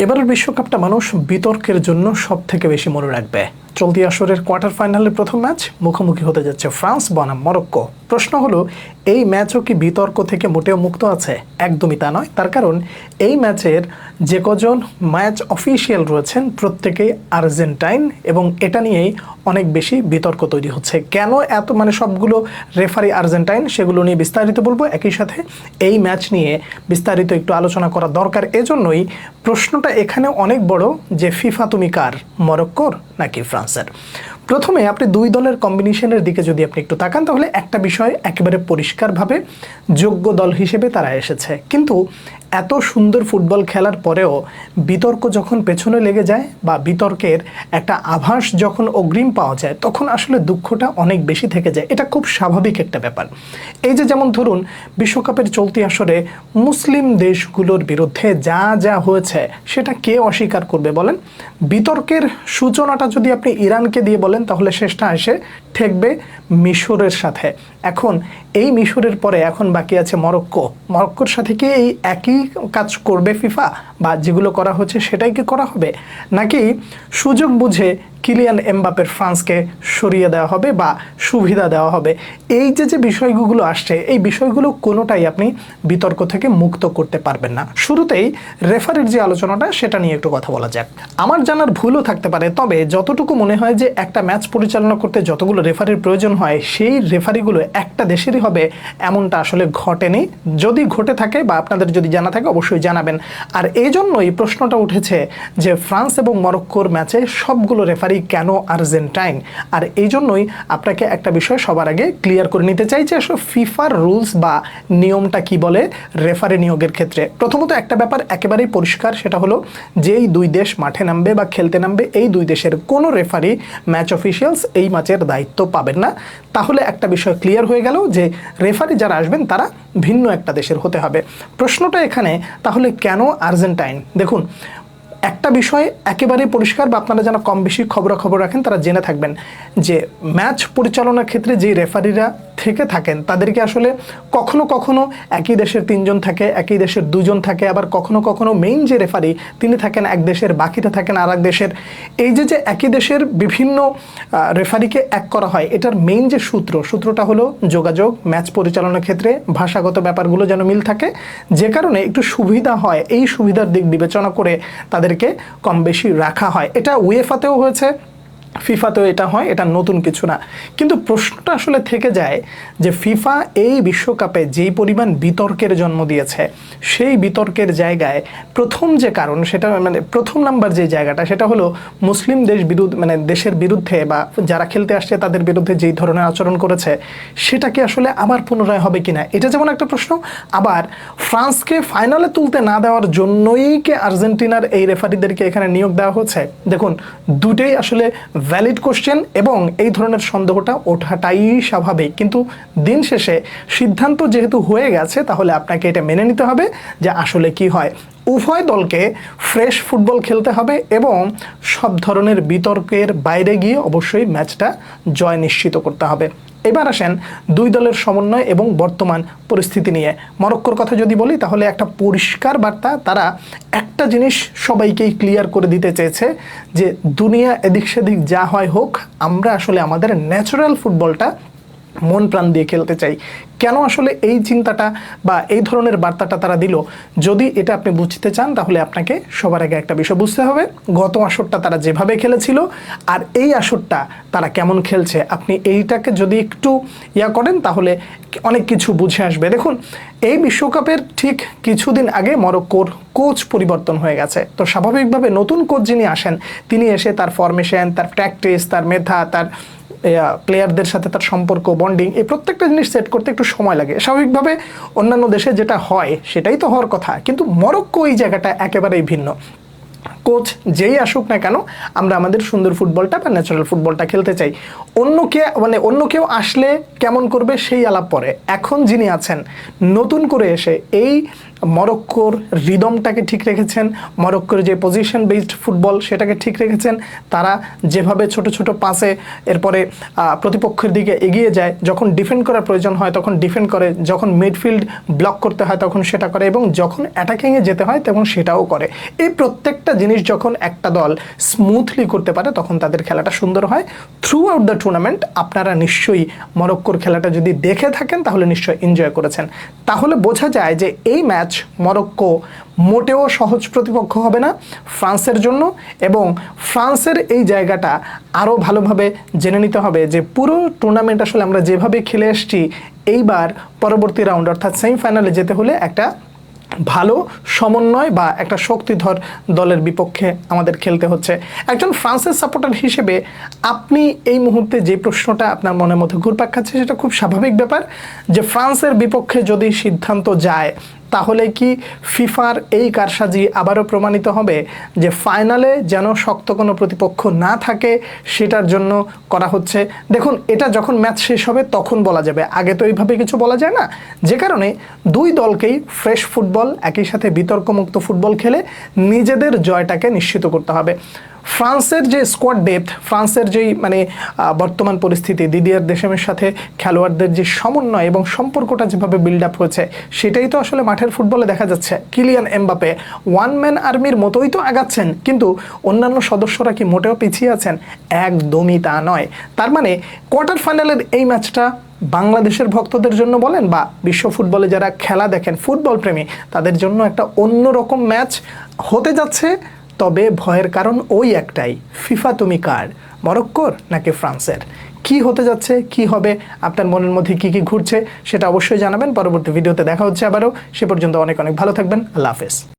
এবারের বিশ্বকাপটা মানুষ বিতর্কের জন্য সব থেকে বেশি মনে রাখবে। চলতি আসরের কোয়ার্টার ফাইনালের প্রথম ম্যাচ মুখোমুখি হতে যাচ্ছে ফ্রান্স বনাম মরক্কো। প্রশ্ন হলো, এই ম্যাচও কি বিতর্ক থেকে মোটেও মুক্ত আছে? একদমই তা নয়। তার কারণ এই ম্যাচের যে কজন ম্যাচ অফিসিয়াল রয়েছেন প্রত্যেকেই আর্জেন্টাইন, এবং এটা নিয়েই অনেক বেশি বিতর্ক তৈরি হচ্ছে। কেন এত সবগুলো রেফারি আর্জেন্টাইন, সেগুলো নিয়ে বিস্তারিত বলবো। একই সাথে এই ম্যাচ নিয়ে বিস্তারিত একটু আলোচনা করা দরকার। এজন্যই প্রশ্নটা এখানে অনেক বড় যে ফিফা তুমি কার, মরক্কোর নাকি ফ্রান্সের? প্রথমে আপনি দুই দলের কম্বিনেশনের দিকে যদি আপনি একটু তাকান, তাহলে একটা বিষয় একেবারে পরিষ্কারভাবে যোগ্য দল হিসেবে তারা এসেছে। কিন্তু এত সুন্দর ফুটবল খেলার পরেও বিতর্ক যখন পেছনে লেগে যায় বা বিতর্কের একটা আভাস যখন অগ্রিম পাওয়া যায়, তখন আসলে দুঃখটা অনেক বেশি থেকে যায়। এটা খুব স্বাভাবিক একটা ব্যাপার। এই যে যেমন ধরুন, বিশ্বকাপের চলতি আসরে মুসলিম দেশগুলোর বিরুদ্ধে যা যা হয়েছে সেটা কে অস্বীকার করবে বলেন? বিতর্কের সূচনাটা যদি আপনি ইরানকে দিয়ে বলেন, তাহলে শেষটা এসে ঠেকবে মিশরের সাথে। এখন এই মিশরের পরে এখন বাকি আছে মরক্কো। মরক্কোর সাথে কি এই একই কাজ করবে ফিফা, বা যেগুলো করা হচ্ছে সেটাই কি করা হবে, নাকি সুযোগ বুঝে কিলিয়ান এমবাপের ফ্রান্সকে সরিয়ে দেওয়া হবে বা সুবিধা দেওয়া হবে? এই যে বিষয়গুলো আসছে, এই বিষয়গুলো কোনোটাই আপনি বিতর্ক থেকে মুক্ত করতে পারবেন না। শুরুতেই রেফারির যে আলোচনাটা, সেটা নিয়ে একটু কথা বলা যাক। আমার জানার ভুলও থাকতে পারে, তবে যতটুকু মনে হয় যে একটা ম্যাচ পরিচালনা করতে যতগুলো রেফারির প্রয়োজন হয়, সেই রেফারিগুলো একটা দেশেরই হবে এমনটা আসলে ঘটেনি। যদি ঘটে থাকে বা আপনাদের যদি জানা থাকে অবশ্যই জানাবেন। আর এই জন্যই প্রশ্নটা উঠেছে যে ফ্রান্স এবং মরক্কোর ম্যাচে সবগুলো রেফারি কেন আর্জেন্টাইন। আর এই জন্যই আপনাকে একটা বিষয় সবার আগে ক্লিয়ার করে নিতে চাই যে আসলে ফিফার রুলস বা নিয়মটা কি বলে রেফারি নিয়োগের ক্ষেত্রে। প্রথমত একটা ব্যাপার একেবারেই পরিষ্কার, সেটা হলো যেই দুই দেশ মাঠে নামবে বা খেলতে নামবে, এই দুই দেশের কোনো রেফারি ম্যাচ অফিসিয়ালস এই ম্যাচের দায়িত্ব পাবেন না। তাহলে একটা বিষয় ক্লিয়ার হয়ে গেল যে রেফারি যারা আসবেন তারা ভিন্ন একটা দেশের হতে হবে। প্রশ্নটা এখানে তাহলে কেন আর্জেন্টাইন? দেখুন, একটা বিষয় একেবারেই পরিষ্কার, বা আপনারা যারা কম বেশি খবরাখবর রাখেন তারা জেনে থাকবেন যে ম্যাচ পরিচালনার ক্ষেত্রে যে রেফারিরা থেকে থাকেন তাদেরকে আসলে কখনো কখনো একই দেশের 3 জন থাকে, একই দেশের 2 জন থাকে, আবার কখনো কখনো মেইন যে রেফারি তিনি থাকেন এক দেশের, বাকিটা থাকেন আর এক দেশের। এই যে একই দেশের বিভিন্ন রেফারিকে এক করা হয়, এটার মেইন যে সূত্রটা হলো যোগাযোগ। ম্যাচ পরিচালনার ক্ষেত্রে ভাষাগত ব্যাপারগুলো যেন মিল থাকে, যে কারণে একটু সুবিধা হয়, এই সুবিধার দিক বিবেচনা করে তাদেরকে কম বেশি রাখা হয়। এটা উয়েফাতেও হয়েছে, ফিফাতেও এটা হয়, এটা নতুন কিছু না। কিন্তু প্রশ্নটা আসলে থেকে যায় যে ফিফা এই বিশ্বকাপে যেই পরিমাণ বিতর্কের জন্ম দিয়েছে, সেই বিতর্কের জায়গায় প্রথম যে কারণ, সেটা প্রথম নাম্বার যে জায়গাটা, সেটা হলো মুসলিম দেশের বিরুদ্ধে বা যারা খেলতে আসছে তাদের বিরুদ্ধে যেই ধরনের আচরণ করেছে, সেটা কি আসলে আবার পুনরায় হবে কিনা, এটা যেমন একটা প্রশ্ন। আবার ফ্রান্সকে ফাইনালে তুলতে না দেওয়ার জন্যই কি আর্জেন্টিনার এই রেফারিদেরকে এখানে নিয়োগ দেওয়া হচ্ছে? দেখুন, দুটোই আসলে ভ্যালিড কোশ্চেন, এবং এই ধরনের সন্দেহটা ওঠাটাই স্বাভাবিক। কিন্তু দিন শেষে সিদ্ধান্ত যেহেতু হয়ে গেছে, তাহলে আপনাকে এটা মেনে নিতে হবে যে আসলে কি হয়। উভয় দলকে ফ্রেশ ফুটবল খেলতে হবে এবং সব ধরনের বিতর্কের বাইরে গিয়ে অবশ্যই ম্যাচটা জয় নিশ্চিত করতে হবে। এবার আসেন দুই দলের সমন্বয় এবং বর্তমান পরিস্থিতি নিয়ে। মরক্কোর কথা যদি বলি, তাহলে একটা পরিষ্কার বার্তা, তারা একটা জিনিস সবাইকেই ক্লিয়ার করে দিতে চেয়েছে যে দুনিয়া এদিক সেদিক যা হয় হোক, আমরা আসলে আমাদের ন্যাচারাল ফুটবলটা মন প্রাণ দিয়ে খেলতে চাই। কেন আসলে এই চিন্তাটা বা এই ধরনের বার্তাটা তারা দিল? যদি এটা আপনি বুঝতে চান, তাহলে আপনাকে সবার আগে একটা বিষয় বুঝতে হবে, গত আসরটা তারা যেভাবে খেলেছিল আর এই আসরটা তারা কেমন খেলছে। আপনি এইটাকে যদি একটু করেন, তাহলে অনেক কিছু বুঝে আসবে। দেখুন, এই বিশ্বকাপের ঠিক কিছুদিন আগে মরক্কোর কোচ পরিবর্তন হয়ে গেছে। তো স্বাভাবিকভাবে নতুন কোচ যিনি আসেন, তিনি এসে তার ফরমেশন, তার প্র্যাকটিস, তার মেধা, তার প্লেয়ারদের সাথে তার সম্পর্ক, বন্ডিং, এই প্রত্যেকটা জিনিস সেট করতে একটু সময় লাগে। স্বাভাবিকভাবে অন্যান্য দেশে যেটা হয় সেটাই তো হওয়ার কথা, কিন্তু মরক্কো এই জায়গাটা একেবারেই ভিন্ন। কোচ যেই আসুক না কেন, আমরা আমাদের সুন্দর ফুটবলটা বা ন্যাচারাল ফুটবলটা খেলতে চাই। অন্য কেউ আসলে কেমন করবে সেই আলাপ পরে। এখন যিনি আছেন নতুন করে এসে এই মরক্কোর রিদমটাকে ঠিক রেখেছেন, মরক্কোর যে পজিশন বেসড ফুটবল সেটাকে ঠিক রেখেছেন। তারা যেভাবে ছোট ছোট পাসে এরপরে প্রতিপক্ষের দিকে এগিয়ে যায়, যখন ডিফেন্ড করার প্রয়োজন হয় তখন ডিফেন্ড করে, যখন মিডফিল্ড ব্লক করতে হয় তখন সেটা করে, এবং যখন অ্যাটাকিংয়ে যেতে হয় তখন সেটাও করে। এই প্রত্যেকটা জিনিস যখন একটা দল স্মুথলি করতে পারে তখন তাদের খেলাটা সুন্দর হয়। থ্রু আউট দ্য টুর্নামেন্ট আপনারা নিশ্চয়ই মরক্কোর খেলাটা যদি দেখে থাকেন তাহলে নিশ্চয়ই এনজয় করেছেন। তাহলে বোঝা যায় যে এই ম্যাচ মরক্কো মোটেও সহজ প্রতিপক্ষ হবে না ফ্রান্সের জন্য, এবং ফ্রান্সের এই জায়গাটা আরও ভালোভাবে জেনে নিতে হবে যে পুরো টুর্নামেন্ট আসলে আমরা যেভাবে খেলে এসেছি, এইবার পরবর্তী রাউন্ড অর্থাৎ সেমিফাইনালে যেতে হলে একটা ভালো সমন্বয় বা একটা শক্তিধর দলের বিপক্ষে আমাদের খেলতে হচ্ছে। একজন ফ্রান্সের সাপোর্টার হিসেবে আপনি এই মুহূর্তে যে প্রশ্নটা আপনার মনের মধ্যে ঘুরপাক খাচ্ছে সেটা খুব স্বাভাবিক ব্যাপার, যে ফ্রান্সের বিপক্ষে যদি সিদ্ধান্ত যায় তাহলে কি ফিফার এই কারসাজি আবারও প্রমাণিত হবে যে ফাইনালে যেন শক্ত কোনো প্রতিপক্ষ না থাকে সেটার জন্য করা হচ্ছে। দেখুন, এটা যখন ম্যাচ শেষ হবে তখন বলা যাবে, আগে তো এইভাবে কিছু বলা যায় না। যে কারণে দুই দলকেই ফ্রেশ ফুটবল, একই সাথে বিতর্কমুক্ত ফুটবল খেলে নিজেদের জয়টাকে নিশ্চিত করতে হবে। ফ্রান্সের যে স্কোয়াড ডেপথ, ফ্রান্সের যেই বর্তমান পরিস্থিতি, দিদিয়ার দেশমের সাথে খেলোয়াড়দের যে সমন্বয় এবং সম্পর্কটা যেভাবে বিল্ড আপ হয়েছে সেটাই তো আসলে মাঠের ফুটবলে দেখা যাচ্ছে। কিলিয়ান এমবাপে ওয়ান ম্যান আর্মির মতোই তো আগাচ্ছেন, কিন্তু অন্যান্য সদস্যরা কি মোটেও পিছিয়ে আছেন? একদমই তা নয়। তার মানে কোয়ার্টার ফাইনালের এই ম্যাচটা বাংলাদেশের ভক্তদের জন্য বলেন বা বিশ্ব ফুটবলে যারা খেলা দেখেন, ফুটবল প্রেমী, তাদের জন্য একটা অন্যরকম ম্যাচ হতে যাচ্ছে। তবে ভয়ের কারণ ওই একটাই, ফিফা তুমি কার, মরক্কোর নাকি ফ্রান্সের? কি হতে যাচ্ছে, কি হবে, আপনার মনের মধ্যে কি কি ঘুরছে সেটা অবশ্যই জানাবেন। পরবর্তী ভিডিওতে দেখা হচ্ছে আবারও। সে পর্যন্ত অনেক অনেক ভালো থাকবেন। আল্লাহ হাফেজ।